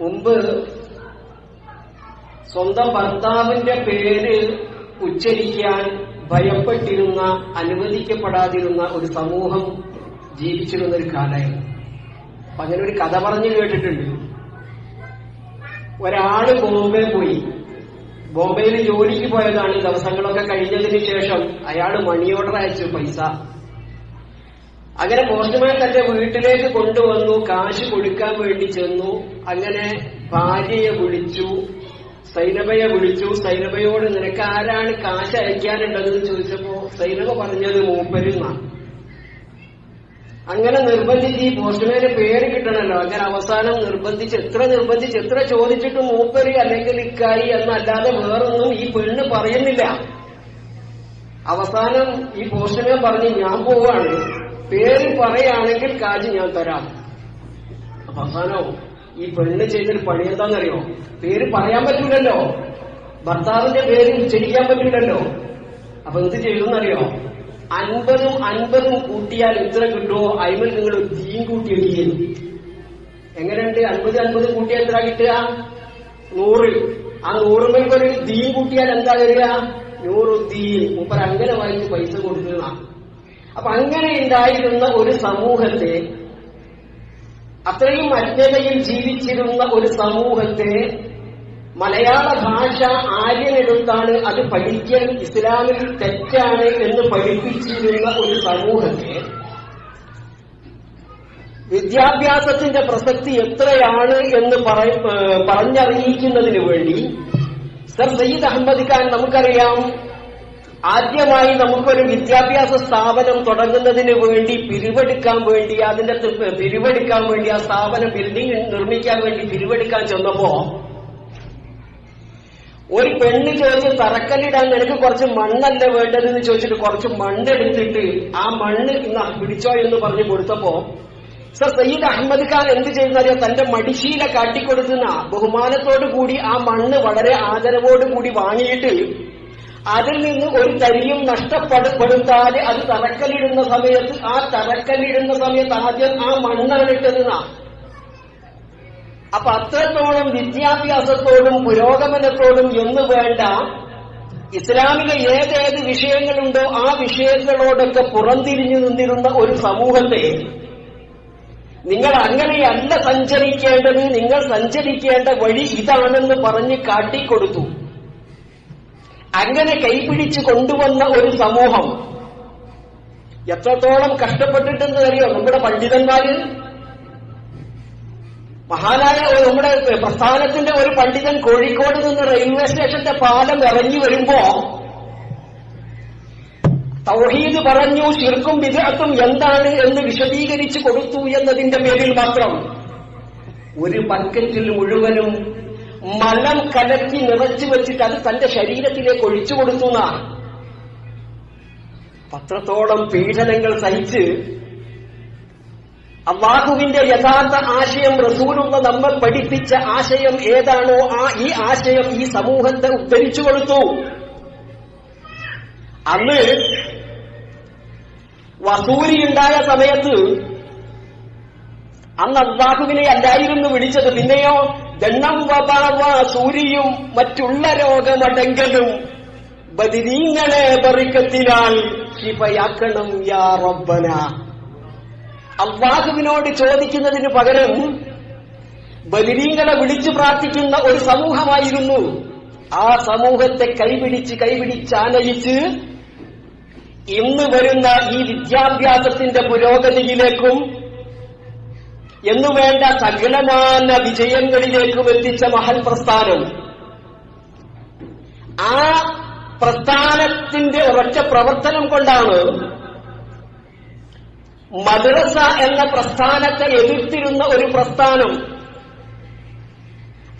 മുമ്പ് സ്വന്തം ഭർത്താവിന്റെ പേര് ഉച്ചരിക്കാൻ ഭയപ്പെട്ടിരുന്ന, അനുവദിക്കപ്പെടാതിരുന്ന ഒരു സമൂഹം ജീവിച്ചിരുന്ന ഒരു കാലമായിരുന്നു. അപ്പൊ അങ്ങനെ ഒരു കഥ പറഞ്ഞു കേട്ടിട്ടുണ്ട്. ഒരാള് ബോംബെ പോയി. ബോംബെയിൽ ജോലിക്ക് പോയതാണ്. ദിവസങ്ങളൊക്കെ കഴിഞ്ഞതിന് ശേഷം അയാള് മണി ഓർഡർ അയച്ചു പൈസ. അങ്ങനെ പോസ്റ്റ്മാൻ തന്റെ വീട്ടിലേക്ക് കൊണ്ടുവന്നു. കാശ് കൊടുക്കാൻ വേണ്ടി ചെന്നു. അങ്ങനെ ഭാര്യയെ വിളിച്ചു, സൈനബയെ വിളിച്ചു. സൈനബയോട് നിനക്ക് ആരാണ് കാശ് അയക്കാനുള്ളതെന്ന് ചോദിച്ചപ്പോ സൈനബ പറഞ്ഞത് മൂപ്പരെന്നാണ്. അങ്ങനെ നിർബന്ധിച്ച് ഈ പോസ്റ്റ്മാന്റെ പേര് കിട്ടണമല്ലോ. അങ്ങനെ അവസാനം നിർബന്ധിച്ച് എത്ര ചോദിച്ചിട്ടും മൂപ്പര് അല്ലെങ്കിൽ ഇക്കായി എന്നല്ലാതെ വേറൊന്നും ഈ പെണ്ണ് പറയുന്നില്ല. അവസാനം ഈ പോസ്റ്റ്മാൻ പറഞ്ഞ് ഞാൻ പോവാണ്, പേര് പറയുകയാണെങ്കിൽ കാശ് ഞാൻ തരാം. അവസാനം ഈ പെണ്ണ് ചെയ്തൊരു പണി എന്താണെന്നറിയോ? പേര് പറയാൻ പറ്റൂലല്ലോ, ഭർത്താവിന്റെ പേര് ഉച്ചരിക്കാൻ പറ്റൂലല്ലോ. അപ്പൊ എന്ത് ചെയ്തെന്നറിയോ? 50 കൂട്ടിയാൽ എത്ര കിട്ടുമോ അയിമൽ നിങ്ങൾ ദീൻ കൂട്ടി വെക്കുകയും. എങ്ങനെയുണ്ട്? 50 കൂട്ടിയാൽ എത്ര കിട്ടുക? 100. ആ 100 മേൽക്കൊരു ദീൻ കൂട്ടിയാൽ എന്താ വരിക? 100 ദീൻ. മൂപ്പർ അങ്ങനെ വായിച്ച് പൈസ കൊടുക്കുന്ന. അപ്പൊ അങ്ങനെ ഉണ്ടായിരുന്ന ഒരു സമൂഹത്തെ, അത്രയും അജ്ഞതയിൽ ജീവിച്ചിരുന്ന ഒരു സമൂഹത്തെ മലയാള ഭാഷ ആര്യനെടുത്താണ് അത് പഠിക്കൽ ഇസ്ലാമിൽ തെറ്റാണ് എന്ന് പഠിപ്പിച്ചിരുന്ന ഒരു സമൂഹത്തെ വിദ്യാഭ്യാസത്തിന്റെ പ്രസക്തി എത്രയാണ് എന്ന് പറഞ്ഞറിയിക്കുന്നതിന് വേണ്ടി സർ സയ്യിദ് അഹമ്മദ് ഖാൻ, നമുക്കറിയാം, ആദ്യമായി നമുക്കൊരു വിദ്യാഭ്യാസ സ്ഥാപനം തുടങ്ങുന്നതിന് വേണ്ടി പിരിവെടുക്കാൻ വേണ്ടി ആ സ്ഥാപനം ബിൽഡിംഗ് നിർമ്മിക്കാൻ വേണ്ടി പിരിവെടുക്കാൻ ചെന്നപ്പോ ഒരു പെണ്ണ് ചോദിച്ച് തറക്കല്ലിടാൻ നിനക്ക് കുറച്ച് മണ്ണല്ല വേണ്ടതെന്ന് ചോദിച്ചിട്ട് കുറച്ച് മണ്ണെടുത്തിട്ട് ആ മണ്ണ് ഇന്ന് പിടിച്ചോ എന്ന് പറഞ്ഞു കൊടുത്തപ്പോ സർ സയ്യിദ് അഹമ്മദ് ഖാൻ എന്ത് ചെയ്യുന്നറിയാം? തന്റെ മടിശീല കാട്ടിക്കൊടുക്കുന്ന ബഹുമാനത്തോടു കൂടി ആ മണ്ണ് വളരെ ആദരവോടുകൂടി വാങ്ങിയിട്ട് അതിൽ നിന്ന് ഒരു തരിയും നഷ്ടപ്പെടുത്താതെ അത് തറക്കല്ലിടുന്ന സമയത്ത് ആദ്യം ആ മണ്ണാണ് ഇട്ടതെന്നാ. അപ്പൊ അത്രത്തോളം വിദ്യാഭ്യാസത്തോടും പുരോഗമനത്തോടും എന്ന് വേണ്ട ഇസ്ലാമിലെ ഏതേത് വിഷയങ്ങളുണ്ടോ ആ വിഷയങ്ങളോടൊക്കെ പുറംതിരിഞ്ഞു നിന്നിരുന്ന ഒരു സമൂഹത്തെ നിങ്ങൾ അങ്ങനെയല്ല സഞ്ചരിക്കേണ്ടത്, നിങ്ങൾ സഞ്ചരിക്കേണ്ട വഴി ഇതാണെന്ന് പറഞ്ഞ് കാട്ടിക്കൊടുത്തു. അങ്ങനെ കൈപിടിച്ചു കൊണ്ടുവന്ന ഒരു സമൂഹം എത്രത്തോളം കഷ്ടപ്പെട്ടിട്ടെന്ന് അറിയോ? നമ്മുടെ പണ്ഡിതന്മാര്, മഹാനായ നമ്മുടെ പ്രസ്ഥാനത്തിന്റെ ഒരു പണ്ഡിതൻ കോഴിക്കോട് നിന്ന് റെയിൽവേ സ്റ്റേഷന്റെ പാലം ഇറങ്ങി വരുമ്പോ തൗഹീദ് പറഞ്ഞു, ശിർക്കും ബിദ്അത്തും എന്താണ് എന്ന് വിശദീകരിച്ചു കൊടുത്തു എന്നതിന്റെ പേരിൽ മാത്രം ഒരു ബക്കറ്റിൽ മുഴുവനും മലം കലക്കി നിറച്ചു വെച്ചിട്ട് അത് തന്റെ ശരീരത്തിലേക്ക് ഒഴിച്ചു കൊടുത്തു. പത്രത്തോളം പീഡനങ്ങൾ സഹിച്ച് അല്ലാഹുവിന്റെ യഥാർത്ഥ ആശയം, റസൂലുള്ള നമ്മൾ പഠിപ്പിച്ച ആശയം ഏതാണോ ഈ ആശയം ഈ സമൂഹത്തെ ഉദ്ധരിച്ചു കൊടുത്തു. അന്ന് വസൂരിയുണ്ടായ സമയത്ത് അന്ന് അല്ലാഹുവിനെ അല്ലായിരുന്നു വിളിച്ചത്. പിന്നെയോ ദണ്ണം വബാവ സൂരിയും മറ്റുള്ള രോഗമടങ്കലും ബദിരീങ്ങളെ ബറിക്കത്തിനാൽ ശിഫയാക്കണം യാ റബ്ബന. അല്ലാഹുവിനോട് ചോദിക്കുന്നതിന് പകരം ബദിരീങ്ങളെ വിളിച്ചു പ്രാർത്ഥിക്കുന്ന ഒരു സമൂഹമായിരുന്നു. ആ സമൂഹത്തെ കൈപിടിച്ചാനയിച്ച് ഇന്ന് വരുന്ന ഈ വിദ്യാഭ്യാസത്തിന്റെ പുരോഗതിയിലേക്കും എന്നുവേണ്ട സകലമാന വിജയങ്ങളിലേക്കും എത്തിച്ച മഹൽ പ്രസ്ഥാനം, ആ പ്രസ്ഥാനത്തിന്റെ ഒരൊറ്റ പ്രവർത്തനം കൊണ്ടാണ് മദ്രസ എന്ന പ്രസ്ഥാനത്തെ എതിർത്തിരുന്ന ഒരു പ്രസ്ഥാനം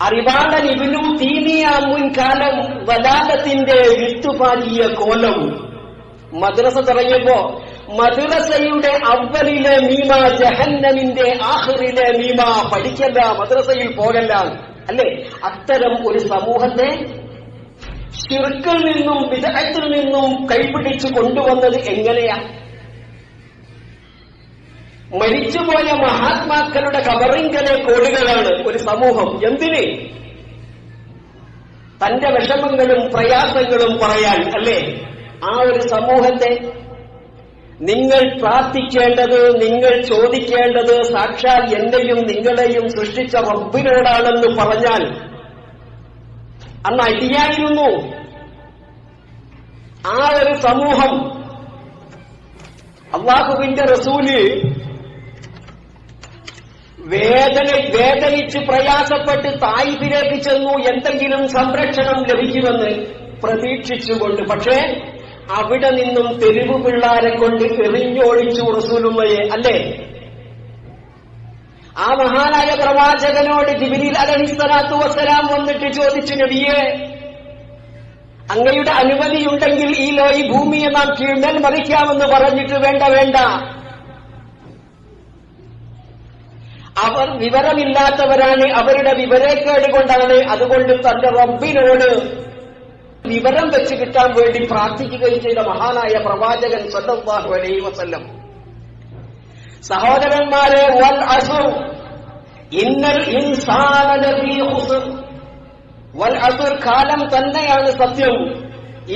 അറിവാണ്ടൻ ഇബ്നു തീമിയ മുൻകാലം വലാലത്തിന്റെ വിത്തുപാലിയ കോലം മദ്രസ തുടങ്ങിയപ്പോ മദ്രസയുടെ അവലിലെ മീമ ജഹന്നമിന്റെ ആഖിറിലെ മീമ, പഠിക്കല്ല, മദ്രസയിൽ പോകല്ല, അല്ലേ? അത്തരം ഒരു സമൂഹത്തെ ശിർക്കിൽ നിന്നും ബിദ്അത്തിൽ നിന്നും കൈപിടിച്ചു കൊണ്ടുവന്നത് എങ്ങനെയാ? മരിച്ചുപോയ മഹാത്മാക്കളുടെ കബറിങ്കലേക്ക് ഓടുകയാണ് ഒരു സമൂഹം. എന്തിന്? തന്റെ വിഷമങ്ങളും പ്രയാസങ്ങളും പറയാൻ, അല്ലേ? ആ ഒരു സമൂഹത്തെ നിങ്ങൾ പ്രാർത്ഥിക്കേണ്ടത്, നിങ്ങൾ ചോദിക്കേണ്ടത് സാക്ഷാൽ എന്നെയും നിങ്ങളെയും സൃഷ്ടിച്ച റബ്ബിനോടാണെന്ന് പറഞ്ഞാൽ അന്ന് അടിയായിരുന്നു. ആ ഒരു സമൂഹം അല്ലാഹുവിന്റെ റസൂല് വേദനിച്ച് പ്രയാസപ്പെട്ട് തായിഫിലേക്ക് ചെന്നു, എന്തെങ്കിലും സംരക്ഷണം ലഭിക്കുമെന്ന് പ്രതീക്ഷിച്ചുകൊണ്ട്. പക്ഷേ അവിടെ നിന്നും തെരുവ് പിള്ളാരെ കൊണ്ട് എറിഞ്ഞോടിച്ചു റസൂലുള്ളയെ, അല്ലേ? ആ മഹാനായ പ്രവാചകനോട് ജിബ്രീൽ അലൈഹിസ്സലാത്തു വസ്സലാം വന്നിട്ട് ചോദിച്ചു, നബിയെ, അങ്ങയുടെ അനുമതിയുണ്ടെങ്കിൽ ഈ ഭൂമിയെ നാം കീഴ്മേൽ മറിക്കാമെന്ന് പറഞ്ഞിട്ട് വേണ്ട, അവർ വിവരമില്ലാത്തവരാണ്, അവരുടെ വിവരക്കേട് കൊണ്ടാണ്. അതുകൊണ്ട് തന്റെ റബ്ബിനോട് വിവരം വെച്ച് കിട്ടാൻ വേണ്ടി പ്രാർത്ഥിക്കുകയും ചെയ്ത മഹാനായ പ്രവാചകൻ സല്ലല്ലാഹു അലൈഹി വസല്ലം. സഹോദരന്മാരെ, വൽ അസ്ർ ഇന്നൽ ഇൻസാന ലഫീ ഖുസ്ർ. വൽ അസ്ർ, കാലം തന്നെയാണ് സത്യം.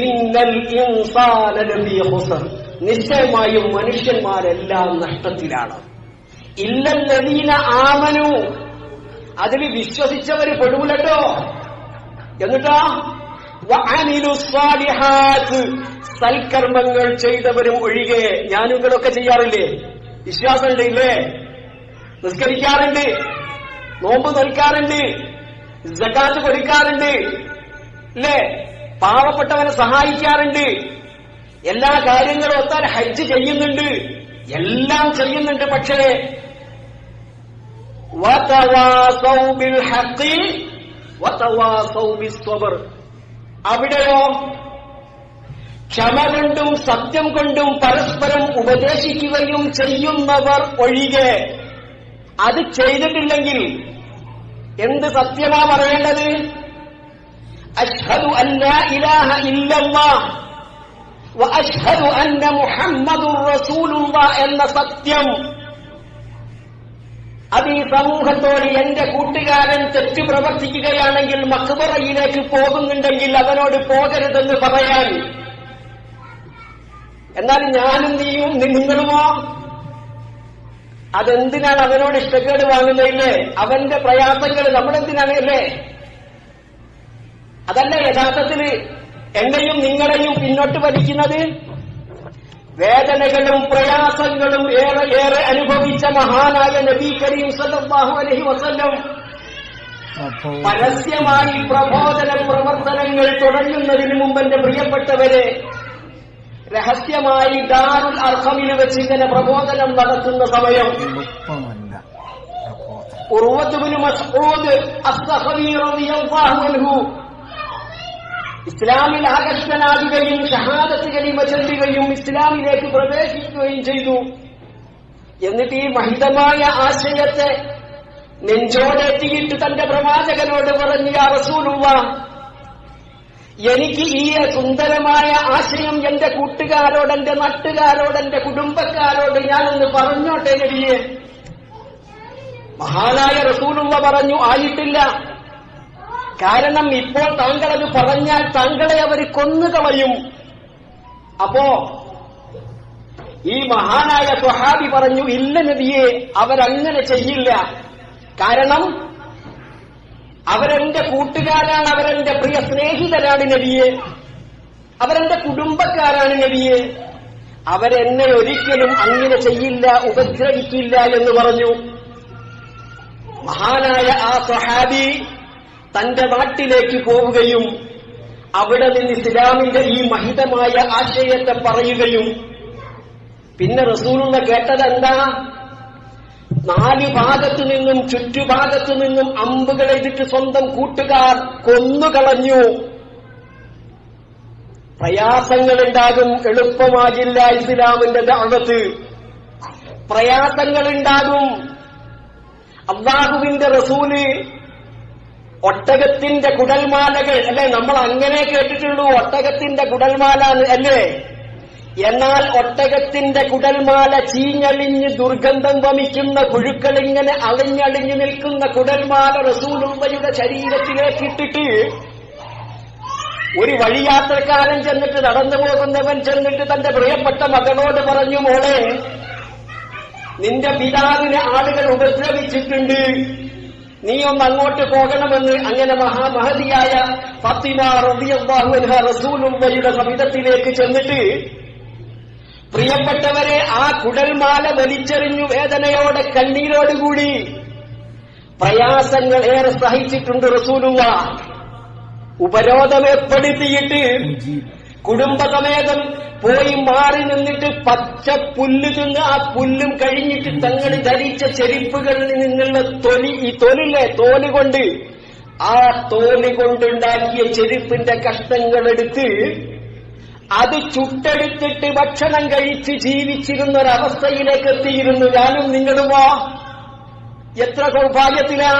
ഇന്നൽ ഇൻസാന ലഫീ ഖുസ്ർ, നിശ്ചയമായും മനുഷ്യന്മാരെല്ലാം നഷ്ടത്തിലാണ്. ഇല്ലല്ലദീന ആമനു, അതിൽ വിശ്വസിച്ചവര് പെടൂലട്ടോ. എന്നിട്ടോ വഅമിലു സ്വാലിഹാത്ത്, സൽക്കർമ്മങ്ങൾ ചെയ്തവരും ഒഴികെ. ഞാനുകളൊക്കെ ചെയ്യാറില്ലേ? വിശ്വാസമുണ്ട്, ഇല്ലേ? നിസ്കരിക്കാറുണ്ട്, നോമ്പ് നോൽക്കാറുണ്ട്, സകാത്ത് കൊടുക്കാറുണ്ട്, ഇല്ലേ? പാവപ്പെട്ടവനെ സഹായിക്കാറുണ്ട്, എല്ലാ കാര്യങ്ങളും ഒത്താൻ ഹജ്ജ് ചെയ്യുന്നുണ്ട്, എല്ലാം ചെയ്യുന്നുണ്ട്. പക്ഷേ വതവാസൗ ബിൽ ഹഖ് വതവാസൗ ബിസ്സബ്ർ, അവിടെയോ ക്ഷമ കൊണ്ടും സത്യം കൊണ്ടും പരസ്പരം ഉപദേശിക്കുകയും ചെയ്യുന്നവർ ഒഴികെ. അത് ചെയ്തിട്ടില്ലെങ്കിൽ എന്ത് സത്യമാ പറയേണ്ടത്? അശ്ഹദു അല്ലാ ഇലാഹ ഇല്ലല്ലാഹ് വ അശ്ഹദു അന്ന മുഹമ്മദുർ റസൂലുള്ളാഹ് എന്ന സത്യം. അത് ഈ സമൂഹത്തോട് എന്റെ കൂട്ടുകാരൻ തെറ്റു പ്രവർത്തിക്കുകയാണെങ്കിൽ, മഖ്ബറയിലേക്ക് പോകുന്നുണ്ടെങ്കിൽ അവനോട് പോകരുതെന്ന് പറയാൻ. എന്നാൽ ഞാനും നീയും നിങ്ങളുമോ? അതെന്തിനാണ് അവനോട് ഇഷ്ടക്കേട് വാങ്ങുന്നതില്ലേ? അവന്റെ പ്രയാസങ്ങൾ നമ്മളെന്തിനാണ്, അല്ലേ? അതല്ല യഥാർത്ഥത്തിൽ എന്നെയും നിങ്ങളെയും പിന്നോട്ട് വലിക്കുന്നത്. വേദനകളും പ്രയാസങ്ങളും ഏറെ അനുഭവിച്ച മഹാനായ നബി കരീം സല്ലല്ലാഹു അലൈഹി വസല്ലം പരസ്യമായി പ്രബോധന പ്രവർത്തനങ്ങൾ തുടങ്ങുന്നതിന് മുമ്പ് എന്റെ പ്രിയപ്പെട്ടവരെ, രഹസ്യമായി ദാറുൽ അർഖമിൽ വെച്ച് ഇങ്ങനെ പ്രബോധനം നടത്തുന്ന സമയം ഉർവത്ത് ഇബ്നു മസ്ഊദ് അസ്സഖഫി റളിയല്ലാഹു അൻഹു ഇസ്ലാമിൽ ആകർഷകനാകുകയും ഷഹാദത്ത് കലിമ ചൊല്ലുകയും ഇസ്ലാമിലേക്ക് പ്രവേശിക്കുകയും ചെയ്തു. എന്നിട്ട് ഈ മഹിതമായ ആശയത്തെ നെഞ്ചോടെത്തിയിട്ട് തന്റെ പ്രവാചകനോട് പറഞ്ഞു, യാ റസൂലുള്ളാഹ്, എനിക്ക് ഈ സുന്ദരമായ ആശയം എന്റെ കൂട്ടുകാരോട്, എന്റെ നാട്ടുകാരോട്, എന്റെ കുടുംബക്കാരോട് ഞാനൊന്ന് പറഞ്ഞോട്ടെ നബിയെ. മഹാനായ റസൂലുള്ള പറഞ്ഞു, ആയിട്ടില്ല. കാരണം ഇപ്പോൾ താങ്കൾ അത് പറഞ്ഞാൽ താങ്കളെ അവർ കൊന്നുകളയും. അപ്പോ ഈ മഹാനായ സ്വഹാബി പറഞ്ഞു, ഇല്ല നബിയെ, അവരങ്ങനെ ചെയ്യില്ല. കാരണം അവരെന്റെ കൂട്ടുകാരാണ്, അവരെന്റെ പ്രിയ സ്നേഹിതരാണ് നബിയെ, അവരെന്റെ കുടുംബക്കാരാണ് നബിയെ, അവരെന്നെ ഒരിക്കലും അങ്ങനെ ചെയ്യില്ല, ഉപദ്രവിക്കില്ല എന്ന് പറഞ്ഞു. മഹാനായ ആ സ്വഹാബി തന്റെ നാട്ടിലേക്ക് പോവുകയും അവിടെ നിന്ന് ഇസ്ലാമിന്റെ ഈ മഹിതമായ ആശയത്തെ പറയുകയും, പിന്നെ റസൂലുള്ള കേട്ടതെന്താ? 4 ഭാഗത്തു നിന്നും ചുറ്റുഭാഗത്തു നിന്നും അമ്പുകളെതിട്ട് സ്വന്തം കൂട്ടുകാർ കൊന്നുകളഞ്ഞു. പ്രയാസങ്ങളുണ്ടാകും, എളുപ്പമാകില്ല ഇസ്ലാമിന്റെ ദഅവത്ത്. പ്രയാസങ്ങളുണ്ടാകും. അല്ലാഹുവിന്റെ റസൂല് ഒട്ടകത്തിന്റെ കുടൽമാലകൾ, അല്ലെ? നമ്മൾ അങ്ങനെ കേട്ടിട്ടുള്ളൂ, ഒട്ടകത്തിന്റെ കുടൽമാല, അല്ലേ? എന്നാൽ ഒട്ടകത്തിന്റെ കുടൽമാല ചീഞ്ഞളിഞ്ഞ് ദുർഗന്ധം വമിക്കുന്ന പുഴുക്കളിങ്ങനെ അളിഞ്ഞളിഞ്ഞു നിൽക്കുന്ന കുടൽമാല റസൂലുള്ളാഹിയുടെ ശരീരത്തിലേക്ക് ഇട്ടിട്ട് ഒരു വഴിയാത്രക്കാരൻ ചെന്നിട്ട് നടന്നു പോകുന്നവൻ ചെന്നിട്ട് തന്റെ പ്രിയപ്പെട്ട മകനോട് പറഞ്ഞു, മോളെ, നിന്റെ പിതാവിനെ ആളുകൾ ഉപദ്രവിച്ചിട്ടുണ്ട്, നീ ഒന്ന് അങ്ങോട്ട് പോകണമെന്ന്. അങ്ങനെ മഹതിയായ ഫാത്തിമ റളിയല്ലാഹു അൻഹ റസൂലുള്ളാഹിയുടെ സവിധത്തിലേക്ക് ചെന്നിട്ട്, പ്രിയപ്പെട്ടവരെ, ആ കുടൽമാല വലിച്ചെറിഞ്ഞു വേദനയോടെ കണ്ണീരോടുകൂടി പ്രയാസങ്ങൾ ഏറെ സഹിച്ചിട്ടുണ്ട് റസൂലുള്ളാഹ്. ഉപരോധം ഏർപ്പെടുത്തിയിട്ട് കുടുംബസമേതം പോയി മാറി നിന്നിട്ട് പച്ച പുല്ല് തിന്ന് ആ പുല്ലും കഴിഞ്ഞിട്ട് തങ്ങൾ ധരിച്ച ചെരുപ്പുകളിൽ നിന്നുള്ള തോല് കൊണ്ട് ആ തോല് കൊണ്ടുണ്ടാക്കിയ ചെരുപ്പിന്റെ കഷ്ണങ്ങളെടുത്ത് അത് ചുട്ടെടുത്തിട്ട് ഭക്ഷണം കഴിച്ച് ജീവിച്ചിരുന്ന ഒരവസ്ഥയിലേക്ക് എത്തിയിരുന്നു ഞാനും നിങ്ങളുമോ. എത്ര സൗഭാഗ്യത്തിലാ!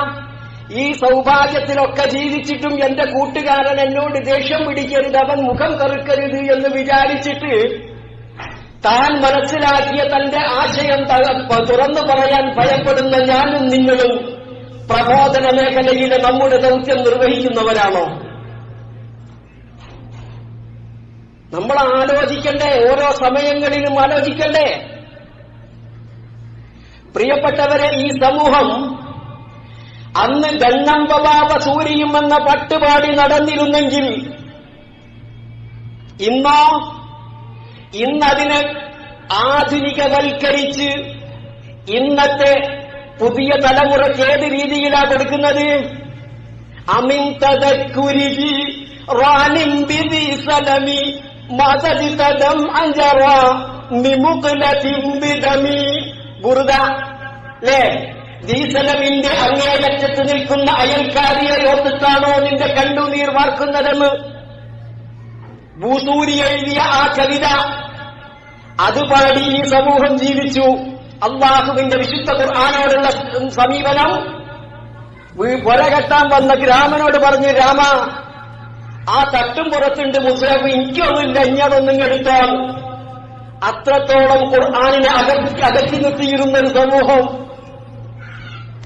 ഈ സൗഭാഗ്യത്തിലൊക്കെ ജീവിച്ചിട്ടും എന്റെ കൂട്ടുകാരൻ എന്നോട് ദേഷ്യം പിടിക്കരുത്, അവൻ മുഖം കറുക്കരുത് എന്ന് വിചാരിച്ചിട്ട് താൻ മനസ്സിലാക്കിയ തന്റെ ആശയം തുറന്നു പറയാൻ ഭയപ്പെടുന്ന ഞാനും നിങ്ങളും പ്രബോധന മേഖലയിലെ നമ്മുടെ ദൗത്യം നിർവഹിക്കുന്നവരാണോ? നമ്മൾ ആലോചിക്കണ്ടേ? ഓരോ സമയങ്ങളിലും ആലോചിക്കണ്ടേ? പ്രിയപ്പെട്ടവരെ, ഈ സമൂഹം അന്ന് ഗണ്ണംബബാബ സൂരിയും എന്ന പട്ടുപാടി നടന്നിരുന്നെങ്കിൽ ഇന്നതിനെ ആധുനികവൽക്കരിച്ച് ഇന്നത്തെ പുതിയ തലമുറയ്ക്ക് ഏത് രീതിയിലാ കൊടുക്കുന്നത്? അമിൻ തദക്കുരിഹി റാനിൻ ബിദി സലമി മദദിതദം അൻജറ നിമുഖലതിൻ ബിദമി. ബുർദ ലേ, ദീസലമിന്റെ അങ്ങേയറ്റത്ത് നിൽക്കുന്ന അയൽക്കാരിയെ ഓർത്തിട്ടാണോ നിന്റെ കണ്ണുനീർ വാർക്കുന്നതെന്ന് ബൂസൂരി എഴുതിയ ആ കവിത അത് പാടി ഈ സമൂഹം ജീവിച്ചു. അള്ളാഹുവിന്റെ വിശുദ്ധ ഖുർആനോടുള്ള സമീപനം പുറകെട്ടാൻ വന്ന രാമനോട് പറഞ്ഞു, രാമ, ആ തട്ടും പുറത്തുണ്ട് മുസ്ലിം, എനിക്കൊന്നുമില്ല, ഇഞ്ഞതൊന്നും എടുത്താൽ. അത്രത്തോളം ഖുർആനിനെ അകറ്റി നിർത്തിയിരുന്ന ഒരു സമൂഹം.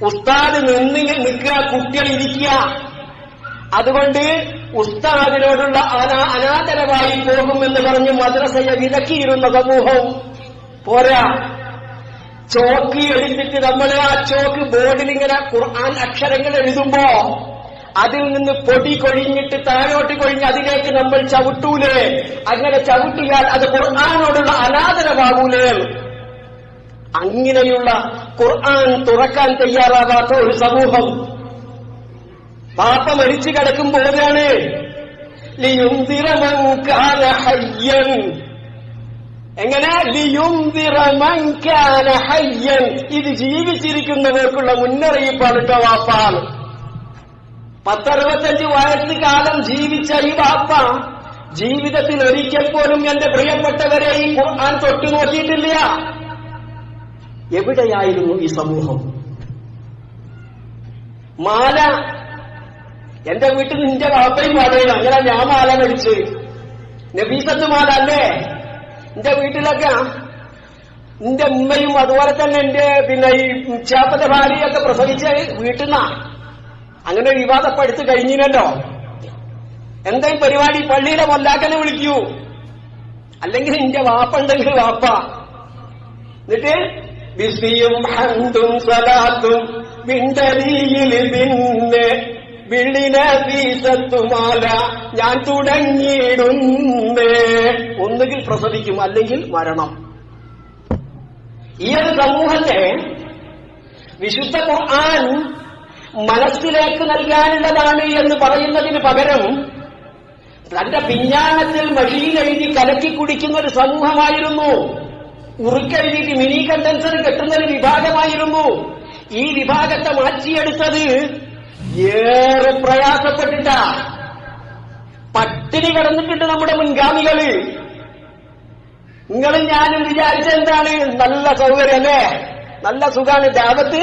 ഉസ്താദ് നിൽക്കുക, കുട്ടികൾ ഇരിക്കുക. അതുകൊണ്ട് ഉസ്താദിനോടുള്ള അനാദരവായി പോകുമെന്ന് പറഞ്ഞ് മദ്രസയെ വിലക്കിയിരുന്ന സമൂഹം. പോരാ, ചോക്ക് എടുത്തിട്ട് നമ്മൾ ആ ചോക്ക് ബോർഡിൽ ഇങ്ങനെ ഖുർആൻ അക്ഷരങ്ങൾ എഴുതുമ്പോ അതിൽ നിന്ന് പൊടി കൊഴിഞ്ഞിട്ട് താഴോട്ട് കൊഴിഞ്ഞ് അതിലേക്ക് നമ്മൾ ചവിട്ടൂലേ? അങ്ങനെ ചവിട്ടിയാൽ അത് ഖുർആനോടുള്ള അനാദരവാകൂലേ? അങ്ങനെയുള്ള ഖുർആൻ തുറക്കാൻ തയ്യാറാവാത്ത ഒരു സമൂഹം. പാപ്പ മരിച്ചു കിടക്കുമ്പോഴാണ് ലിയുൻദിറ മൻ കാന ഹയ്യൻ. എങ്ങനെ? ലിയുൻദിറ മൻ കാന ഹയ്യൻ. ഇത് ജീവിച്ചിരിക്കുന്നവർക്കുള്ള മുന്നറിയിപ്പാണ് കേട്ടോ വാപ്പാണ്. 10-65 വയസ്സ് കാലം ജീവിച്ച ഈ വാപ്പ ജീവിതത്തിൽ ഒരിക്കൽ പോലും എന്റെ പ്രിയപ്പെട്ടവരെ ഈ ഖുർആൻ തൊട്ടു നോക്കിയിട്ടില്ല. എവിടെയായിരുന്നു ഈ സമൂഹം? മാല എന്റെ വീട്ടിൽ നിന്റെ വാപ്പയും മാലയില്ല, അങ്ങനെ ഞാൻ മാല മേടിച്ച്. നബീസത്ത് മാല അല്ലേ എന്റെ വീട്ടിലൊക്കെ? നിന്റെ ഉമ്മയും അതുപോലെ തന്നെ എന്റെ ഈ ചാപ്പന്റെ ഭാര്യയൊക്കെ പ്രസവിച്ച വീട്ടിൽ നിന്നാ. അങ്ങനെ വിവാദപ്പെടുത്ത് കഴിഞ്ഞില്ലല്ലോ. എന്തെങ്കിലും പരിപാടി പള്ളിയിലെ മൊല്ലാക്കനെ വിളിക്കൂ, അല്ലെങ്കിൽ നിന്റെ വാപ്പ ഉണ്ടെങ്കിൽ വാപ്പ. എന്നിട്ട് ബിസിയും ഹന്തും സലാത്തും വിണ്ടരിയിൽ പിന്നെ വിളിനെ വീസത്തുമാല ഞാൻ തുടങ്ങിയിടുന്നേ. ഒന്നുകിൽ പ്രസവിക്കും, അല്ലെങ്കിൽ മരണം. ഈ ഒരു സമൂഹത്തെ വിശുദ്ധ ഖുർആൻ മനസ്സിലേക്ക് നൽകാനുള്ളതാണ് എന്ന് പറയുന്നതിന് പകരം തന്റെ പിഞ്ഞാണത്തിൽ മഷീൻ എഴുതി കലക്കി കുടിക്കുന്ന ഒരു സമൂഹമായിരുന്നു. ഉറുക്കെഴുതിയിട്ട് മിനി കണ്ടൻസർ കെട്ടുന്ന ഒരു വിഭാഗമായിരുന്നു. ഈ വിഭാഗത്തെ മാറ്റിയെടുത്തത് ഏറെ പ്രയാസപ്പെട്ടിട്ടാ. പട്ടിണി കിടന്നിട്ടുണ്ട് നമ്മുടെ മുൻഗാമികള്. നിങ്ങളും ഞാനും വിചാരിച്ചെന്താണ്? നല്ല സൗകര്യം അല്ലേ, നല്ല സുഖാണ്. ദാവത്ത്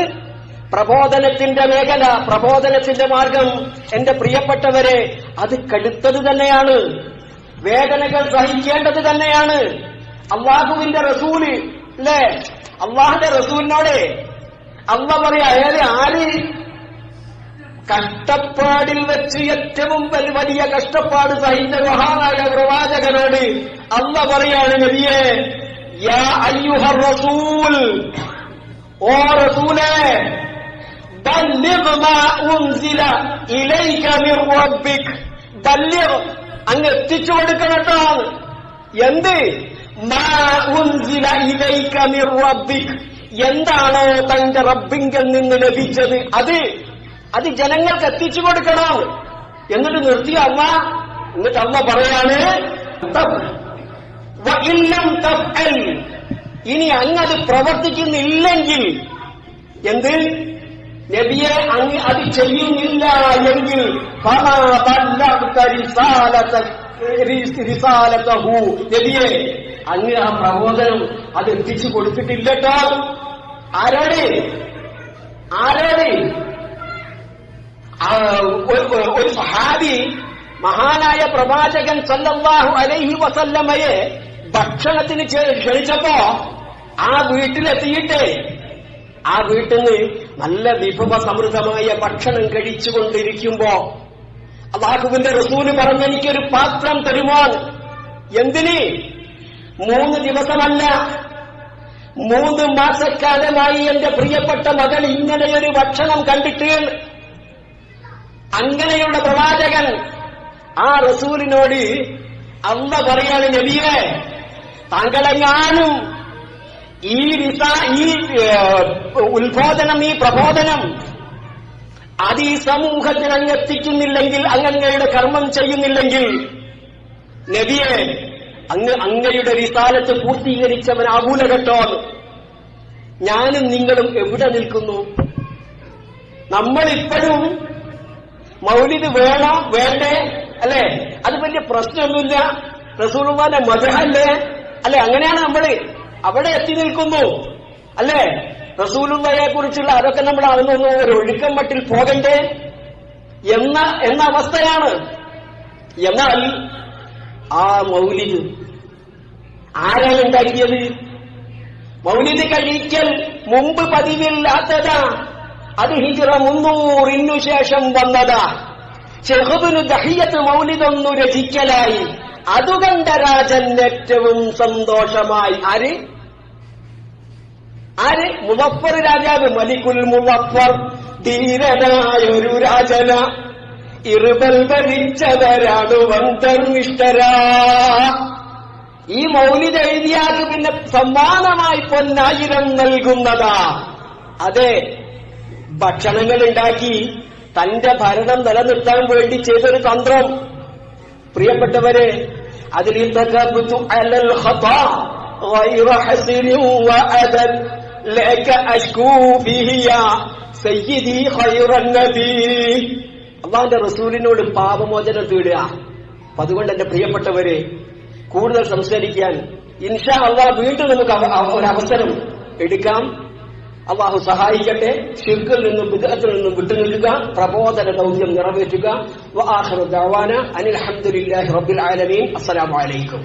പ്രബോധനത്തിന്റെ മേഖല, പ്രബോധനത്തിന്റെ മാർഗം, എന്റെ പ്രിയപ്പെട്ടവരെ, അത് കടുത്തത് തന്നെയാണ്. വേദനകൾ സഹിക്കേണ്ടത് തന്നെയാണ്. അള്ളാഹുവിന്റെ റസൂല് അല്ലേ, അള്ളാഹുന്റെ റസൂലിനോട് അള്ളാഹ് പറയാ, ആര് കഷ്ടപ്പാടിൽ വെച്ച് ഏറ്റവും വലിയ കഷ്ടപ്പാട് സഹിച്ച മഹാനായ പ്രവാചകനോട് അള്ളാഹ് പറയാണ്, നബിയേ യാ അയ്യുഹർ റസൂൽ, ഓ റസൂലേ, ബല്ലിഗ് മാ ഉൻസില ഇലൈക മിർ റബ്ബിക്, ബല്ലിഗ് അങ്ങ് എത്തിച്ചു കൊടുക്കണട്ടോ. എന്ത്? മാ ഉൻസില ഇലൈക മിർ റബ്ബിക്, എന്താണോ തന്റെ റബ്ബിങ്കിൽ നിന്ന് ലഭിച്ചത് അത് ജനങ്ങൾക്ക് എത്തിച്ചു കൊടുക്കണം. എന്നിട്ട് നിർത്തിയ അമ്മ, എന്നിട്ട് അമ്മ പറയാണ്, ഇനി അങ്ങത് പ്രവർത്തിക്കുന്നില്ലെങ്കിൽ, എന്ത് നബിയെ അങ്ങ് അത് ചെയ്യുന്നില്ല എങ്കിൽ നബിയെ അങ്ങ് ആ പ്രബോധനം അത് എത്തിച്ചു കൊടുത്തിട്ടില്ലട്ടോ. ആരോട്? ഒരു സഹാബി മഹാനായ പ്രവാചകൻ സല്ലല്ലാഹു അലൈഹി വസല്ലമയെ ഭക്ഷണത്തിന് ക്ഷണിച്ചപ്പോ ആ വീട്ടിലെത്തിയിട്ട് ആ വീട്ടിൽ നിന്ന് നല്ല വിഭവ സമൃദ്ധമായ ഭക്ഷണം കഴിച്ചുകൊണ്ടിരിക്കുമ്പോ അല്ലാഹുവിന്റെ റസൂല് പറഞ്ഞു, എനിക്കൊരു പാത്രം തരുമോ? എന്തിന്? 3 ദിവസമല്ല, 3 മാസക്കാലമായി എന്റെ പ്രിയപ്പെട്ട മകൾ ഇങ്ങനെയൊരു ഭക്ഷണം കണ്ടിട്ട്. അങ്ങനെയുള്ള പ്രവാചകൻ ആ റസൂലിനോട് അല്ലാഹ് പറയാണ്, നബിയെ താങ്കളെങ്ങാനും ഈ ഉത്ബോധനം, ഈ പ്രബോധനം അത് ഈ സമൂഹത്തിന് അങ്ങ് എത്തിക്കുന്നില്ലെങ്കിൽ, അങ്ങയുടെ കർമ്മം ചെയ്യുന്നില്ലെങ്കിൽ, നബിയെ അങ്ങയുടെ റിസാലത്ത് പൂർത്തീകരിച്ചവനാകൂല കേട്ടോ. ഞാനും നിങ്ങളും എവിടെ നിൽക്കുന്നു? നമ്മളിപ്പോഴും മൗലിദ് വേണോ വേണ്ടേ അല്ലെ? അത് വലിയ പ്രശ്നമൊന്നുമില്ല, റസൂലുള്ളാഹിന്റെ മദ്ഹല്ലേ അല്ലെ? അങ്ങനെയാണ് നമ്മൾ അവിടെ എത്തി നിൽക്കുന്നു അല്ലെ? റസൂലുള്ളാഹിയെ കുറിച്ചുള്ള അതൊക്കെ നമ്മൾ അറിഞ്ഞൊന്നു ഒരു ഒഴുക്കം മട്ടിൽ പോകണ്ടേ എന്ന അവസ്ഥയാണ്. എന്നാൽ ആ മൗലിദ് ആരാണ് ഉണ്ടാക്കിയത്? മൗലിദ് കഴിക്കൽ മുമ്പ് പതിവില്ലാത്തതാ. അത് ഹിജ്റ 300 ശേഷം വന്നതാ. ശൈഖുബ്നു ദഹിയ്യത്ത് മൗലിദൊന്നു രചിക്കലായി. അതുകണ്ട രാജൻ ഏറ്റവും സന്തോഷമായി. ആര്? മുളഫർ രാജാവ്, മലിക്കുൽ മുളഫർ. ധീരനായൊരു രാജന, ഇർബൽ ഭരിച്ചവരാണ് വന്തർനിഷ്ഠരാ. ഈ മൗലിദ് എഴുതിയാക്ക് പിന്നെ സമ്മാനമായി പൊന്നായിരം നൽകുന്നതാ. അതെ, ഭക്ഷണങ്ങൾ ഉണ്ടാക്കി തന്റെ ഭരണം നിലനിർത്താൻ വേണ്ടി ചെയ്തൊരു തന്ത്രം. പ്രിയപ്പെട്ടവരെ, അതിൽ അള്ളാഹുവിന്റെ റസൂലിനോട് പാപമോചനം തേടുക. അതുകൊണ്ട് എന്റെ പ്രിയപ്പെട്ടവരെ, കൂടുതൽ സംസാരിക്കാൻ ഇൻഷാ അള്ളാഹ് വീണ്ടും നമുക്ക് ഒരവസരം എടുക്കാം. അള്ളാഹു സഹായിക്കട്ടെ. ശിർക്കിൽ നിന്നും ബിദ്അത്തിൽ നിന്നും വിട്ടുനിൽക്കുക, പ്രബോധന ദൗത്യം നിറവേറ്റുക. വആഖിറു ദഅവാന അനിൽ ഹംദുലില്ലാഹി റബ്ബിൽ ആലമീൻ. അസ്സലാമു അലൈക്കും.